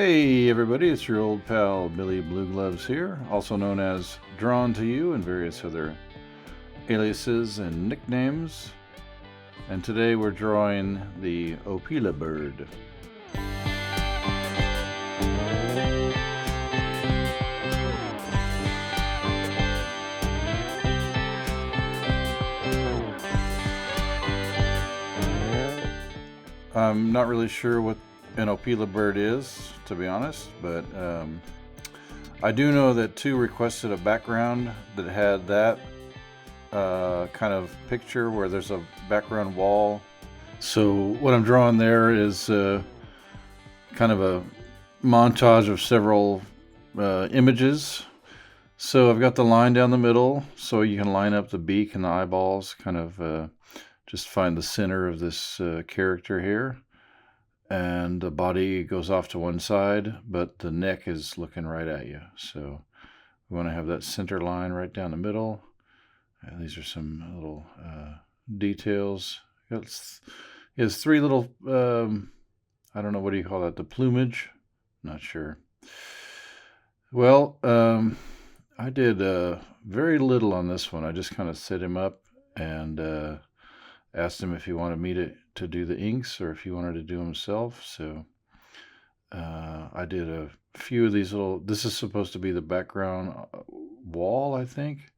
Hey everybody, it's your old pal Billy Blue Gloves here, also known as Drawn to You and various other aliases and nicknames. And today we're drawing the Opila Bird. I'm not really sure what an Opila Bird is, to be honest, but I do know that two requested a background that had that kind of picture where there's a background wall. So what I'm drawing there is kind of a montage of several images. So I've got the line down the middle, so you can line up the beak and the eyeballs, kind of just find the center of this character here. And the body goes off to one side, but the neck is looking right at you. So we want to have that center line right down the middle. These are some little details. It's three little, I don't know, what do you call that? The plumage? Not sure. Well, I did very little on this one. I just kind of set him up and asked him if he wanted me to do the inks or if he wanted to do himself. So I did a few of these little, this is supposed to be the background wall, I think.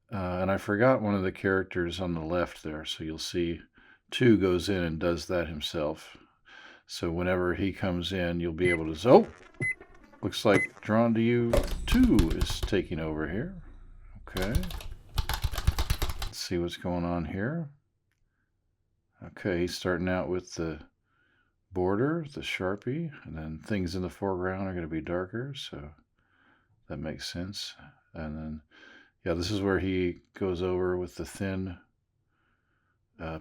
And I forgot one of the characters on the left there. So you'll see 2 goes in and does that himself. So whenever he comes in, you'll be able to, oh, looks like Drawn to You 2 is taking over here. Okay. Let's see what's going on here. Okay, he's starting out with the border, the Sharpie, and then things in the foreground are going to be darker, so that makes sense. And then, yeah, this is where he goes over with the thin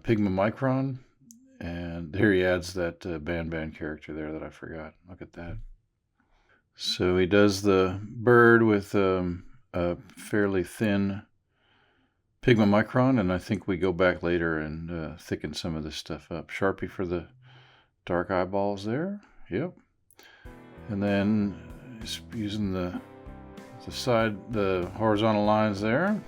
Pigma Micron, and here he adds that Ban character there that I forgot. Look at that. So he does the bird with a fairly thin Pigma Micron, and I think we go back later and thicken some of this stuff up. Sharpie for the dark eyeballs there. Yep. And then just using the horizontal lines there.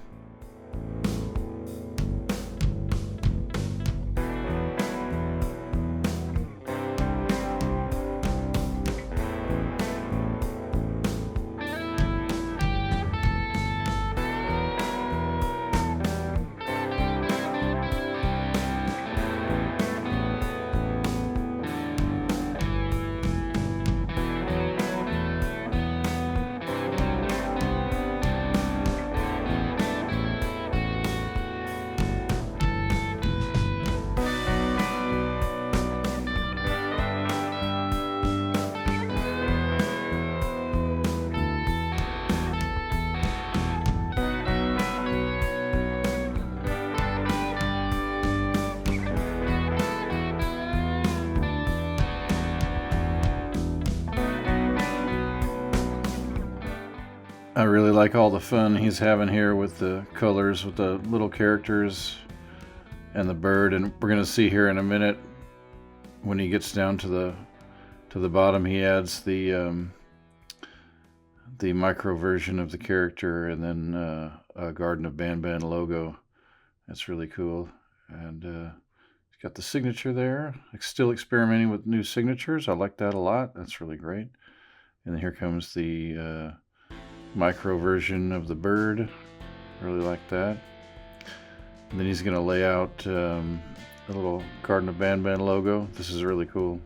I really like all the fun he's having here with the colors, with the little characters and the bird. And we're going to see here in a minute when he gets down to the bottom, he adds the micro version of the character and then a Garden of Ban logo. That's really cool. And he's got the signature there. Still experimenting with new signatures. I like that a lot. That's really great. And then here comes the micro version of the bird. Really like that. And then he's going to lay out a little Garden of Ban logo. This is really cool.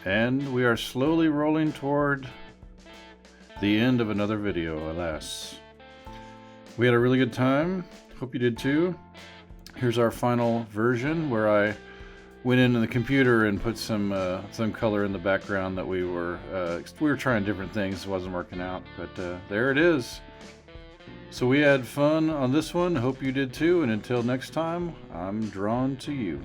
And we are slowly rolling toward the end of another video, alas. We had a really good time. Hope you did too. Here's our final version where I went into the computer and put some color in the background that we were trying different things. It wasn't working out, but there it is. So we had fun on this one. Hope you did too. And until next time, I'm Drawn to You.